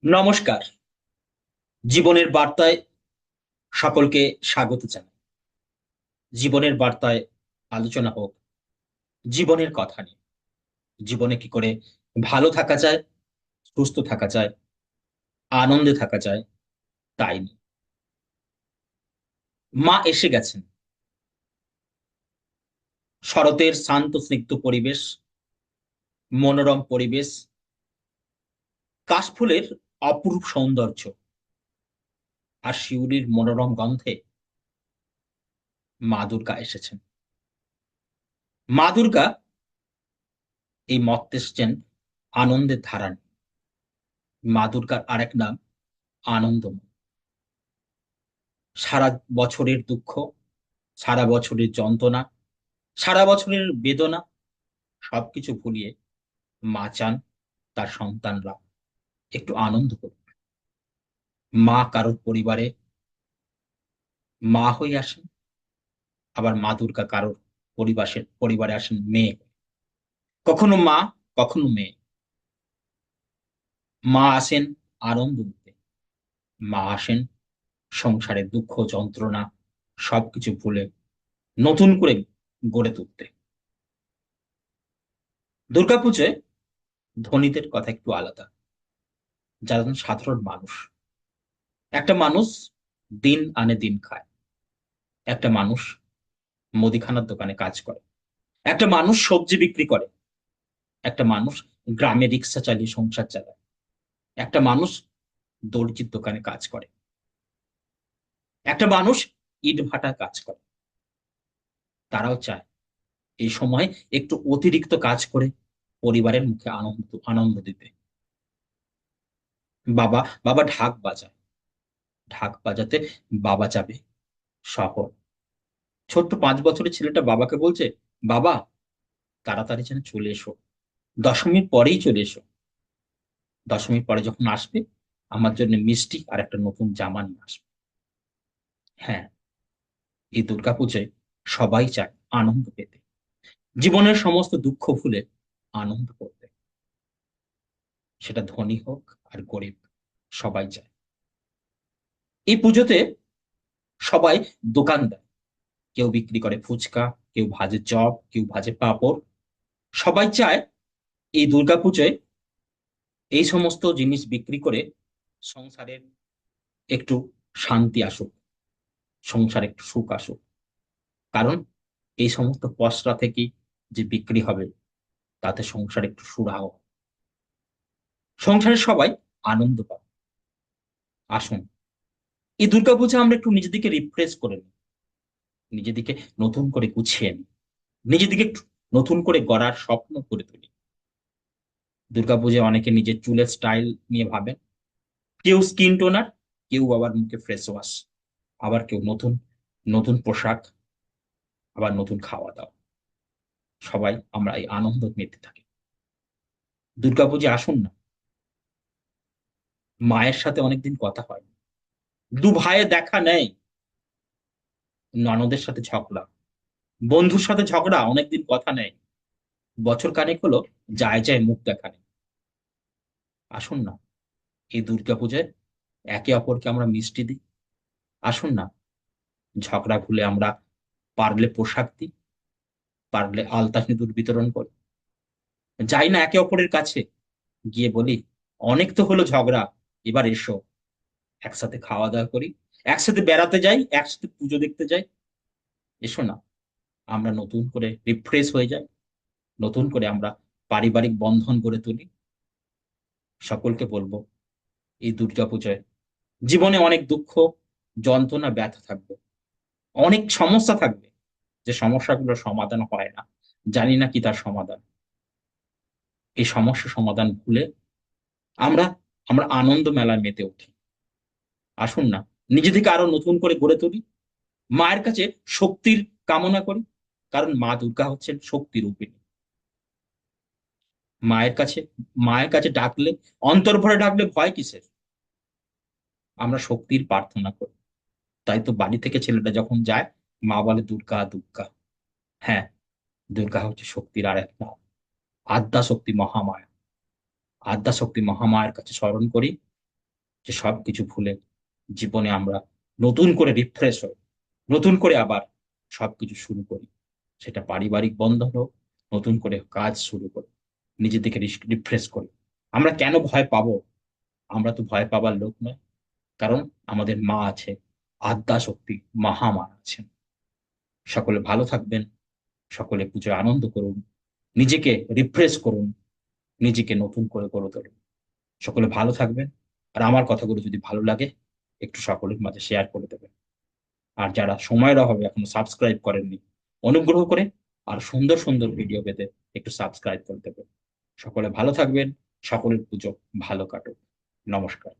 নমস্কার। জীবনের বার্তায় সকলকে স্বাগত জানাই। জীবনের বার্তায় আলোচনা হোক জীবনের কথা নিয়ে। জীবনে কি করে ভালো থাকা যায়, সুস্থ থাকা যায়, আনন্দে থাকা যায় তাই নিয়ে। মা এসে গেছেন। শরতের শান্ত স্নিগ্ধ পরিবেশ, মনোরম পরিবেশ, কাশফুলের অপরূপ সৌন্দর্য আর শিউলির মনোরম গন্ধে মা দুর্গা এসেছেন। মা দুর্গা এই মর্তে এসেছেন আনন্দের ধারা নিয়ে। মা দুর্গার আরেক নাম আনন্দময়ী। সারা বছরের দুঃখ, সারা বছরের যন্ত্রণা, সারা বছরের বেদনা সবকিছু ভুলিয়ে মা চান তার সন্তানরা একটু আনন্দ করুক। মা কারোর পরিবারে মা হয়ে আসেন, আবার মা দুর্গা কারোর পরিবারে আসেন মেয়ে হয়ে। কখনো মা, কখনো মেয়ে। মা আসেন আনন্দ দিতে, মা আসেন সংসারের দুঃখ যন্ত্রণা সবকিছু ভুলে নতুন করে গড়ে তুলতে। দুর্গাপুজোয় ধনীদের কথা একটু আলাদা, যারা সাধারণ মানুষ। একটা মানুষ দিন আনে দিন খায়, একটা মানুষ মুদিখানার দোকানে কাজ করে, একটা মানুষ সবজি বিক্রি করে, একটা মানুষ গ্রামে রিক্সা চালিয়ে সংসার চালায়, একটা মানুষ দর্জির দোকানে কাজ করে, একটা মানুষ ইট ভাটার কাজ করে। তারাও চায় এই সময় একটু অতিরিক্ত কাজ করে পরিবারের মুখে আনন্দ আনন্দ দিতে। বাবা বাবা ঢাক বাজায়, ঢাক বাজাতে বাবা যাবে শহর। ছোট্ট 5 বছরের ছেলেটা বাবাকে বলছে, বাবা তাড়াতাড়ি যেন চলে এসো, দশমীর পরেই চলে এসো। দশমীর পরে যখন আসবে আমার জন্য মিষ্টি আর একটা নতুন জামা নিয়ে আসবে। হ্যাঁ, এই দুর্গাপূজায় সবাই চায় আনন্দ পেতে, জীবনের সমস্ত দুঃখ ভুলে আনন্দ করতে। সেটা ধনী হোক আর গরিব, সবাই চায়। এই পুজোতে সবাই দোকান দেয়। কেউ বিক্রি করে ফুচকা, কেউ ভাজে চপ, কেউ ভাজে পাঁপড়। সবাই চায় এই দুর্গাপূজায় এই সমস্ত জিনিস বিক্রি করে সংসারের একটু শান্তি আসুক, সংসারে একটু সুখ আসুক। কারণ এই সমস্ত পসরা থেকে যে বিক্রি হবে তাতে সংসার একটু সুরাহ, সংসারের সবাই আনন্দ পাবে। আসুন, এই দুর্গাপূজা আমরা একটু নিজেদেরকে রিফ্রেশ করে নিই, নিজেদেরকে নতুন করে গুছিয়ে নিই, নিজেদেরকে একটু নতুন করে গড়ার স্বপ্ন করে তুলি। দুর্গাপূজায় অনেকে নিজের চুলের স্টাইল নিয়ে ভাবেন, কেউ স্কিন টোনার, কেউ আবার মুখে ফেস ওয়াশ, আবার কেউ নতুন নতুন পোশাক, আবার নতুন খাওয়া দাওয়া। সবাই আমরা এই আনন্দ নিতে থাকি। দুর্গাপূজা আসুন না, মায়ের সাথে অনেকদিন কথা হয়, দু ভাইয়ে দেখা নেই, ননদের সাথে ঝগড়া, বন্ধুর সাথে ঝগড়া, অনেকদিন কথা নেই, বছর কানেক হলো যায় যায় মুখ দেখা নেই। আসুন না, এই দুর্গাপূজায় একে অপরকে আমরা মিষ্টি দিই। আসুন না, ঝগড়া ভুলে আমরা পারলে পোশাক দিই, পারলে আলতা সিঁদুর বিতরণ করি। যাই না একে অপরের কাছে, গিয়ে বলি, অনেক তো হলো ঝগড়া, এবার এসো একসাথে খাওয়া দাওয়া করি, একসাথে বেড়াতে যাই, একসাথে পুজো দেখতে যাই। এসো না, আমরা নতুন করে রিফ্রেশ হয়ে যাই, নতুন করে আমরা পারিবারিক বন্ধন গড়ে তুলি। সকলকে বলবো, এই দুর্গাপূজায় জীবনে অনেক দুঃখ যন্ত্রণা ব্যথা থাকবে, অনেক সমস্যা থাকবে, যে সমস্যাগুলোর সমাধান হয় না, জানি না কি তার সমাধান। এই সমস্যা সমাধান ভুলে আমরা আমরা আনন্দ মেলায় মেতে উঠি। আসুন না, নিজেদেরকে আরো নতুন করে গড়ে তুলি, মায়ের কাছে শক্তির কামনা করি। কারণ মা দুর্গা হচ্ছেন শক্তি রূপিণী। মায়ের কাছে মায়ের কাছে ডাকলে, অন্তর ভরে ডাকলে ভয় কিসের? আমরা শক্তির প্রার্থনা করি। তাই তো বাড়ি থেকে ছেলেটা যখন যায়, মা বলে দুর্গা দুর্গা। হ্যাঁ, দুর্গা হচ্ছে শক্তির আর এক নাম, আদ্যা শক্তি মহামায়া। আদ্যা শক্তি মহামায়ের কাছে স্মরণ করি, যে সবকিছু ভুলে জীবনে আমরা নতুন করে রিফ্রেশ হই, নতুন করে আবার সবকিছু শুরু করি। সেটা পারিবারিক বন্ধন হোক, নতুন করে কাজ শুরু করি, নিজে থেকে রিফ্রেশ করি। আমরা কেন ভয় পাবো? আমরা তো ভয় পাবার লোক নয়। কারণ আমাদের মা আছে, আদ্যা শক্তি, মহামা আছেন। সকলে ভালো থাকবেন, সকলে পুজোয় আনন্দ করুন, নিজেকে রিফ্রেশ করুন, নিজেকে নতুন করে গড়ে তুলুন। সকলে ভালো থাকবেন। আর আমার কথাগুলো যদি ভালো লাগে, একটু সকলের মাঝে শেয়ার করে দেবেন। আর যারা সময়ের অভাবে এখনো সাবস্ক্রাইব করেননি, অনুগ্রহ করে আর সুন্দর সুন্দর ভিডিও পেতে একটু সাবস্ক্রাইব করে দেবেন। সকলে ভালো থাকবেন, সকলের পুজো ভালো কাটুক। নমস্কার।